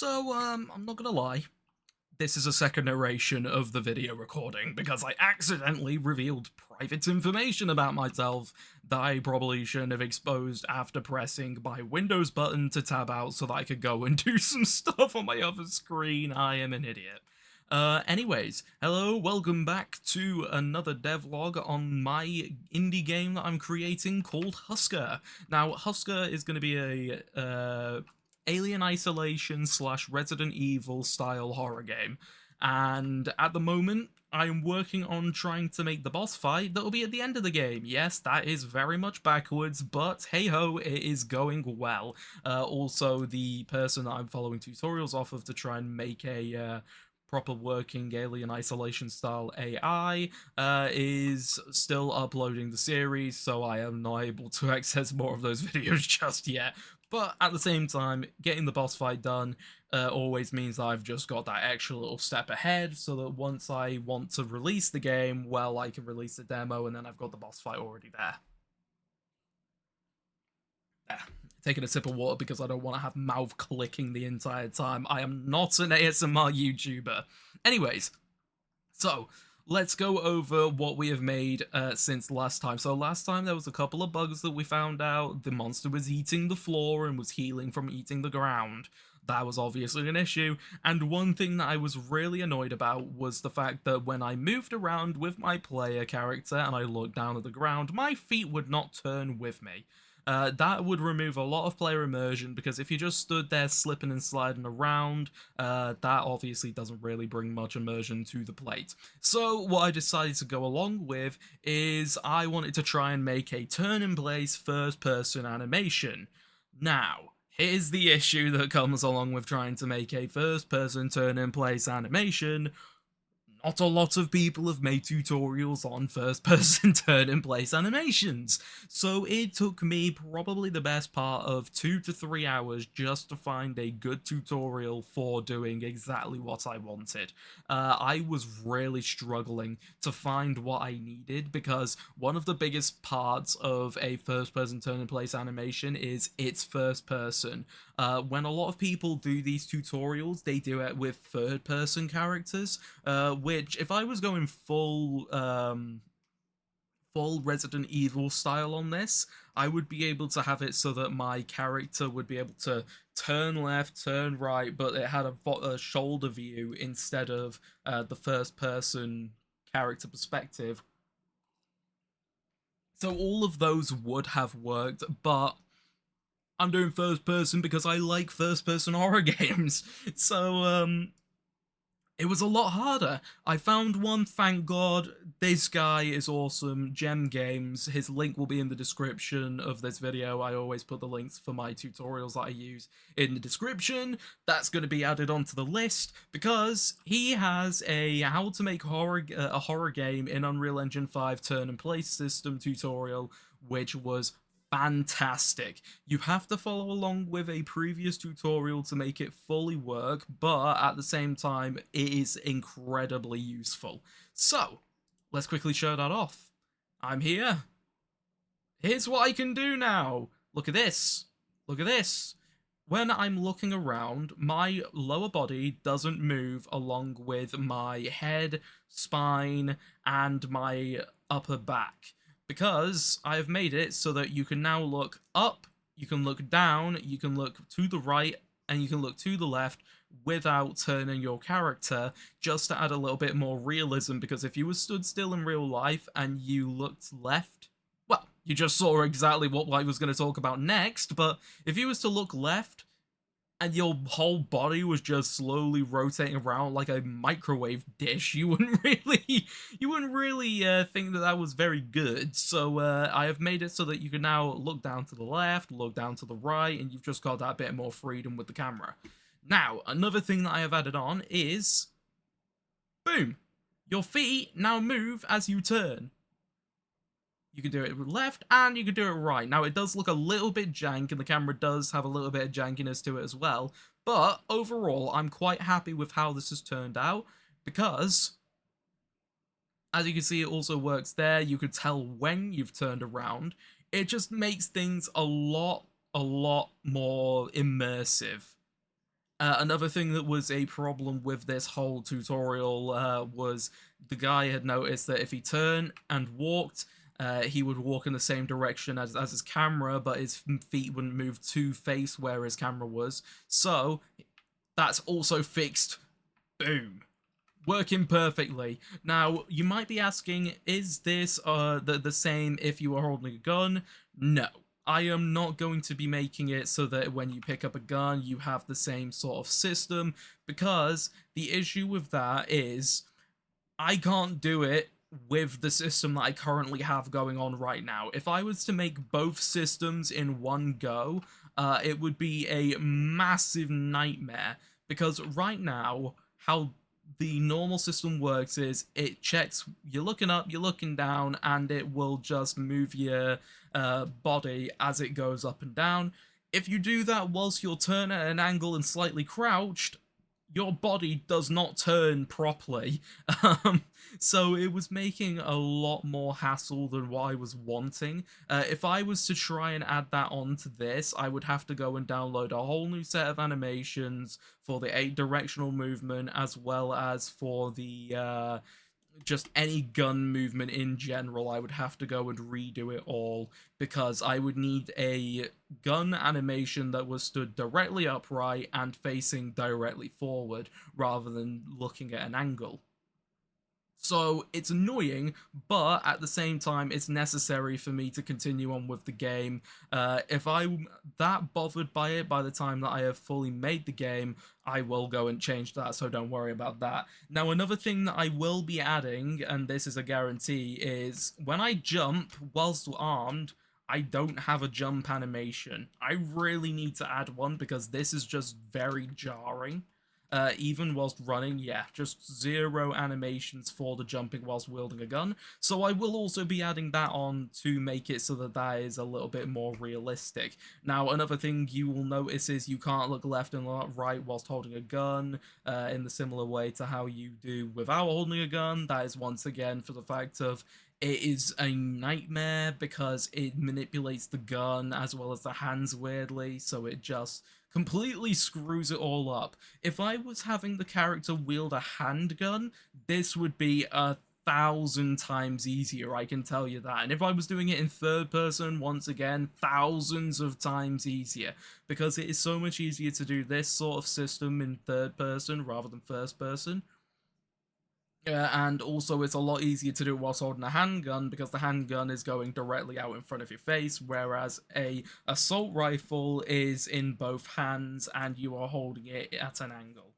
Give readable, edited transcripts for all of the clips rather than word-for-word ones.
I'm not gonna lie. This is a second narration of the video recording because I accidentally revealed private information about myself that I probably shouldn't have exposed after pressing my Windows button to tab out so that I could go and do some stuff on my other screen. I am an idiot. Anyways, hello, welcome back to another devlog on my indie game that I'm creating called Husker. Now, Husker is going to be a Alien Isolation slash Resident Evil style horror game. And at the moment, I'm working on trying to make the boss fight that'll be at the end of the game. Yes, that is very much backwards, but hey ho, it is going well. Also, the person that I'm following tutorials off of to try and make a proper working Alien Isolation style AI is still uploading the series, so I am not able to access more of those videos just yet. But at the same time, getting the boss fight done always means I've just got that extra little step ahead, so that once I want to release the game, well, I can release the demo and then I've got the boss fight already there. Taking a sip of water because I don't want to have mouth clicking the entire time. I am not an ASMR YouTuber. Anyways, so let's go over what we have made since last time. So last time there was a couple of bugs that we found out. The monster was eating the floor and was healing from eating the ground. That was obviously an issue, and one thing that I was really annoyed about was the fact that when I moved around with my player character and I looked down at the ground, my feet would not turn with me. That would remove a lot of player immersion because if you just stood there slipping and sliding around, that obviously doesn't really bring much immersion to the plate. So what I decided to go along with is I wanted to try and make a turn-in-place first-person animation. Now, here's the issue that comes along with trying to make a first-person turn-in-place animation. Not a lot of people have made tutorials on first-person turn-in-place animations, so it took me probably the best part of 2 to 3 hours just to find a good tutorial for doing exactly what I wanted. I was really struggling to find what I needed because one of the biggest parts of a first-person turn-in-place animation is it's first-person. When a lot of people do these tutorials, they do it with third-person characters, which if I was going full Resident Evil style on this, I would be able to have it so that my character would be able to turn left, turn right, but it had a shoulder view instead of the first person character perspective. So all of those would have worked, but I'm doing first person because I like first person horror games. So it was a lot harder. I found one, thank God. This guy is awesome. Gem Games. His link will be in the description of this video. I always put the links for my tutorials that I use in the description. That's going to be added onto the list because he has a how to make a horror game in Unreal Engine 5 turn and place system tutorial, which was fantastic. You have to follow along with a previous tutorial to make it fully work, but at the same time, it is incredibly useful. So, let's quickly show that off. I'm here. Here's what I can do now. Look at this. Look at this. When I'm looking around, my lower body doesn't move along with my head, spine, and my upper back, because I've made it so that you can now look up, you can look down, you can look to the right, and you can look to the left without turning your character, just to add a little bit more realism, because if you were stood still in real life and you looked left, well, you just saw exactly what I was going to talk about next, but if you was to look left, and your whole body was just slowly rotating around like a microwave dish, you wouldn't really think that that was very good. So I have made it so that you can now look down to the left, look down to the right, and you've just got that bit more freedom with the camera. Now, another thing that I have added on is, boom, your feet now move as you turn. You can do it with left and you can do it right. Now, it does look a little bit jank and the camera does have a little bit of jankiness to it as well. But overall, I'm quite happy with how this has turned out because, as you can see, it also works there. You could tell when you've turned around. It just makes things a lot more immersive. Another thing that was a problem with this whole tutorial was the guy had noticed that if he turned and walked, he would walk in the same direction as his camera, but his feet wouldn't move to face where his camera was. So that's also fixed. Boom. Working perfectly. Now, you might be asking, is this the same if you are holding a gun? No. I am not going to be making it so that when you pick up a gun, you have the same sort of system, because the issue with that is I can't do it with the system that I currently have going on right now. If I was to make both systems in one go, it would be a massive nightmare, because right now, how the normal system works is it checks you're looking up, you're looking down, and it will just move your body as it goes up and down. If you do that whilst you're turned at an angle and slightly crouched, your body does not turn properly. Um, so it was making a lot more hassle than what I was wanting. If I was to try and add that onto this, I would have to go and download a whole new set of animations for the 8 directional movement, as well as for the just any gun movement in general. I would have to go and redo it all, because I would need a gun animation that was stood directly upright and facing directly forward rather than looking at an angle. So it's annoying, but at the same time, it's necessary for me to continue on with the game. If I'm that bothered by it by the time that I have fully made the game, I will go and change that, so don't worry about that. Now, another thing that I will be adding, and this is a guarantee, is when I jump whilst armed, I don't have a jump animation. I really need to add one, because this is just very jarring. Even whilst running, yeah, just zero animations for the jumping whilst wielding a gun. So I will also be adding that on to make it so that that is a little bit more realistic. Now, another thing you will notice is you can't look left and right whilst holding a gun, in the similar way to how you do without holding a gun. That is once again for the fact of it is a nightmare, because it manipulates the gun as well as the hands weirdly, so it just completely screws it all up. If I was having the character wield a handgun, this would be 1,000 times easier, I can tell you that. And if I was doing it in third person, once again, thousands of times easier, because it is so much easier to do this sort of system in third person rather than first person. And also it's a lot easier to do whilst holding a handgun, because the handgun is going directly out in front of your face, whereas a assault rifle is in both hands and you are holding it at an angle.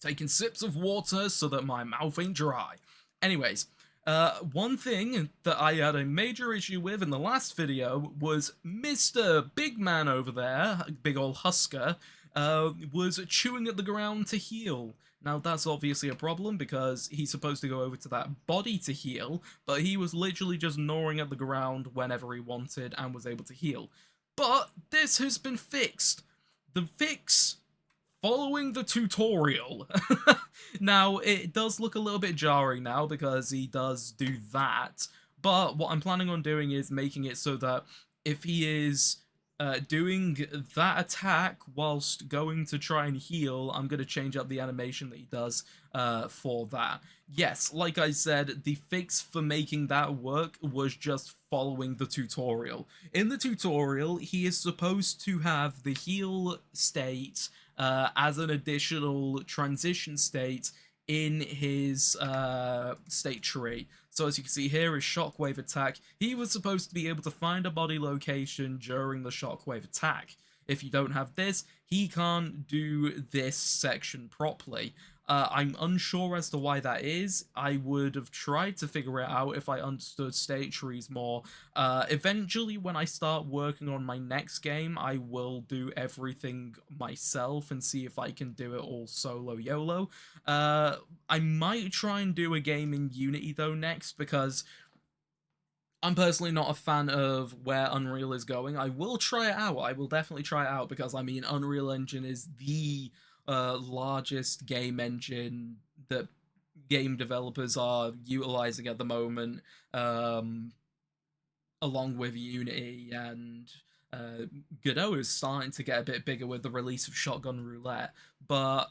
Taking sips of water so that my mouth ain't dry. Anyways, one thing that I had a major issue with in the last video was Mr. Big Man over there, big ol' Husker, was chewing at the ground to heal. Now, that's obviously a problem, because he's supposed to go over to that body to heal, but he was literally just gnawing at the ground whenever he wanted and was able to heal. But this has been fixed. The fix following the tutorial. Now, it does look a little bit jarring now, because he does do that, but what I'm planning on doing is making it so that if he is doing that attack whilst going to try and heal, I'm going to change up the animation that he does for that. Yes, like I said, the fix for making that work was just following the tutorial. In the tutorial, he is supposed to have the heal state as an additional transition state in his state tree. So as you can see here, his shockwave attack, he was supposed to be able to find a body location during the shockwave attack. If you don't have this, he can't do this section properly. I'm unsure as to why that is. I would have tried to figure it out if I understood state trees more. Eventually, when I start working on my next game, I will do everything myself and see if I can do it all solo YOLO. I might try and do a game in Unity though next, because I'm personally not a fan of where Unreal is going. I will try it out. I will definitely try it out, because I mean, Unreal Engine is the largest game engine that game developers are utilizing at the moment, along with Unity and Godot is starting to get a bit bigger with the release of Shotgun Roulette, but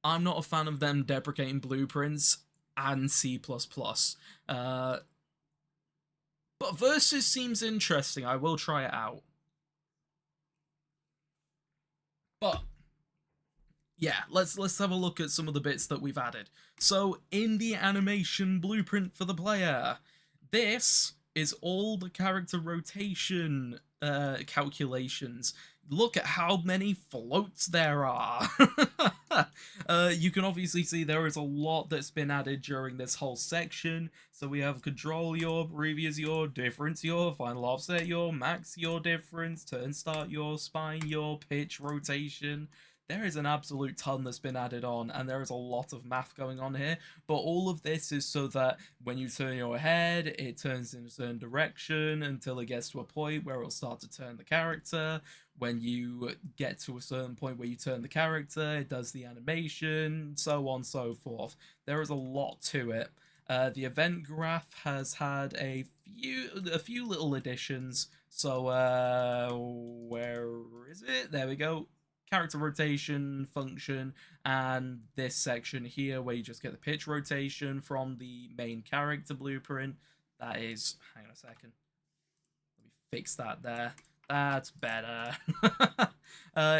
I'm not a fan of them deprecating blueprints and C++. Uh, but Versus seems interesting. I will try it out. But yeah, let's have a look at some of the bits that we've added. So in the animation blueprint for the player, this is all the character rotation calculations. Look at how many floats there are. You can obviously see there is a lot that's been added during this whole section. So we have control yaw, previous yaw, difference yaw, final offset yaw, max yaw difference, turn start yaw, spine yaw, pitch rotation. There is an absolute ton that's been added on, and there is a lot of math going on here. But all of this is so that when you turn your head, it turns in a certain direction until it gets to a point where it'll start to turn the character. When you get to a certain point where you turn the character, it does the animation, so on and so forth. There is a lot to it. The event graph has had a few little additions. So where is it? There we go. Character rotation function, and this section here where you just get the pitch rotation from the main character blueprint. That is, hang on a second, let me fix that there. That's better.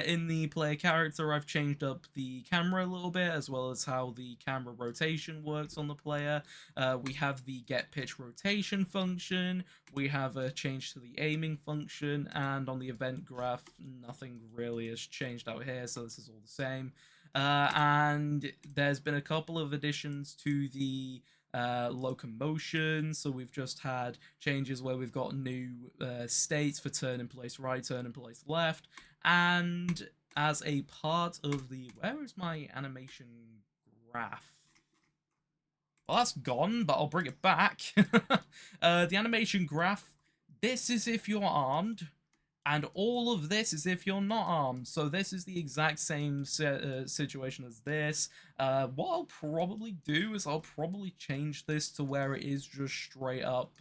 In the player character, I've changed up the camera a little bit, as well as how the camera rotation works on the player. We have the get pitch rotation function, we have a change to the aiming function, and on the event graph, nothing really has changed out here, so this is all the same. And there's been a couple of additions to the locomotion. So we've just had changes where we've got new states for turn in place right, turn in place left, and as a part of the, where is my animation graph? Well, that's gone, but I'll bring it back. The animation graph, this is if you're armed, and all of this is if you're not armed. So this is the exact same situation as this. What I'll probably do is I'll probably change this to where it is just straight up.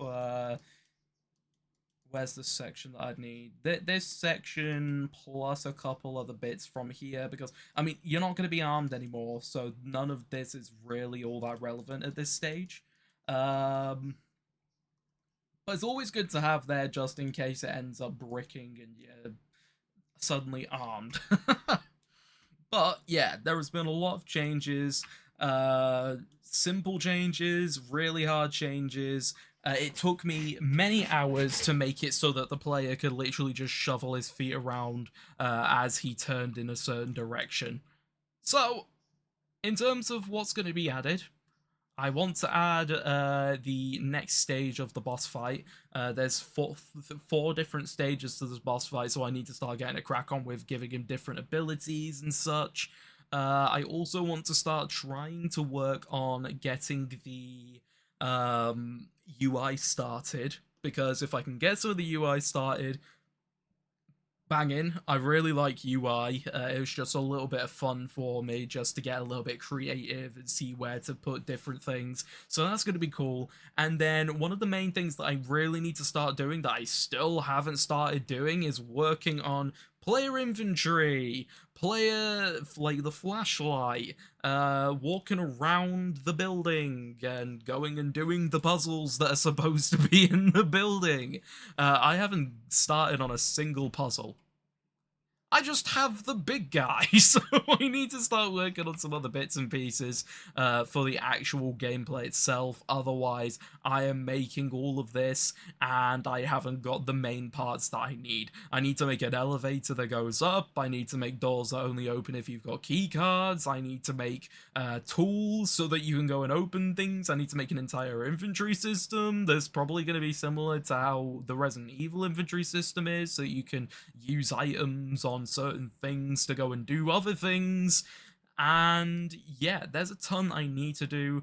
Where's the section that I'd need? This section plus a couple other bits from here, because, I mean, you're not going to be armed anymore, so none of this is really all that relevant at this stage. But it's always good to have there just in case it ends up bricking and you're suddenly armed. But yeah, there has been a lot of changes. Simple changes, really hard changes. It took me many hours to make it so that the player could literally just shuffle his feet around as he turned in a certain direction. So, in terms of what's going to be added, I want to add the next stage of the boss fight. There's four different stages to this boss fight, so I need to start getting a crack on with giving him different abilities and such. I also want to start trying to work on getting the UI started, because if I can get some of the UI started, banging. I really like UI. It was just a little bit of fun for me just to get a little bit creative and see where to put different things. So that's going to be cool. And then one of the main things that I really need to start doing that I still haven't started doing is working on player inventory, player, like, the flashlight, walking around the building and going and doing the puzzles that are supposed to be in the building. I haven't started on a single puzzle. I just have the big guy, so I need to start working on some other bits and pieces for the actual gameplay itself. Otherwise, I am making all of this, and I haven't got the main parts that I need. I need to make an elevator that goes up, I need to make doors that only open if you've got key cards, I need to make tools so that you can go and open things, I need to make an entire inventory system that's probably going to be similar to how the Resident Evil inventory system is, so you can use items on certain things to go and do other things. And yeah, there's a ton I need to do,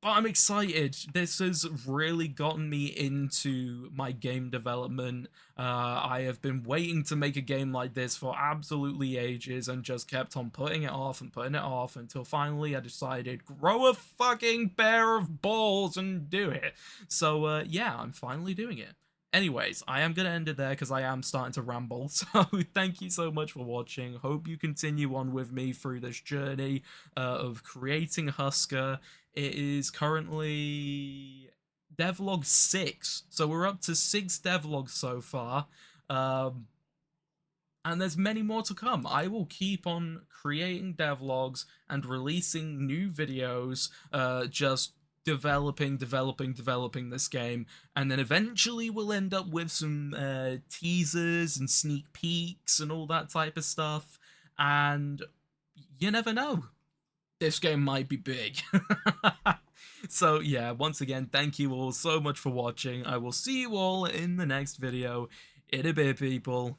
but I'm excited. This has really gotten me into my game development. I have been waiting to make a game like this for absolutely ages and just kept on putting it off and putting it off until finally I decided, grow a fucking pair of balls and do it. So yeah, I'm finally doing it. Anyways, I am going to end it there because I am starting to ramble. So thank you so much for watching. Hope you continue on with me through this journey of creating Husker. It is currently devlog 6. So we're up to 6 devlogs so far. Um, and there's many more to come. I will keep on creating devlogs and releasing new videos, just developing this game, and then eventually we'll end up with some teasers and sneak peeks and all that type of stuff. And you never know, this game might be big. So yeah, once again, thank you all so much for watching. I will see you all in the next video. In a bit, people.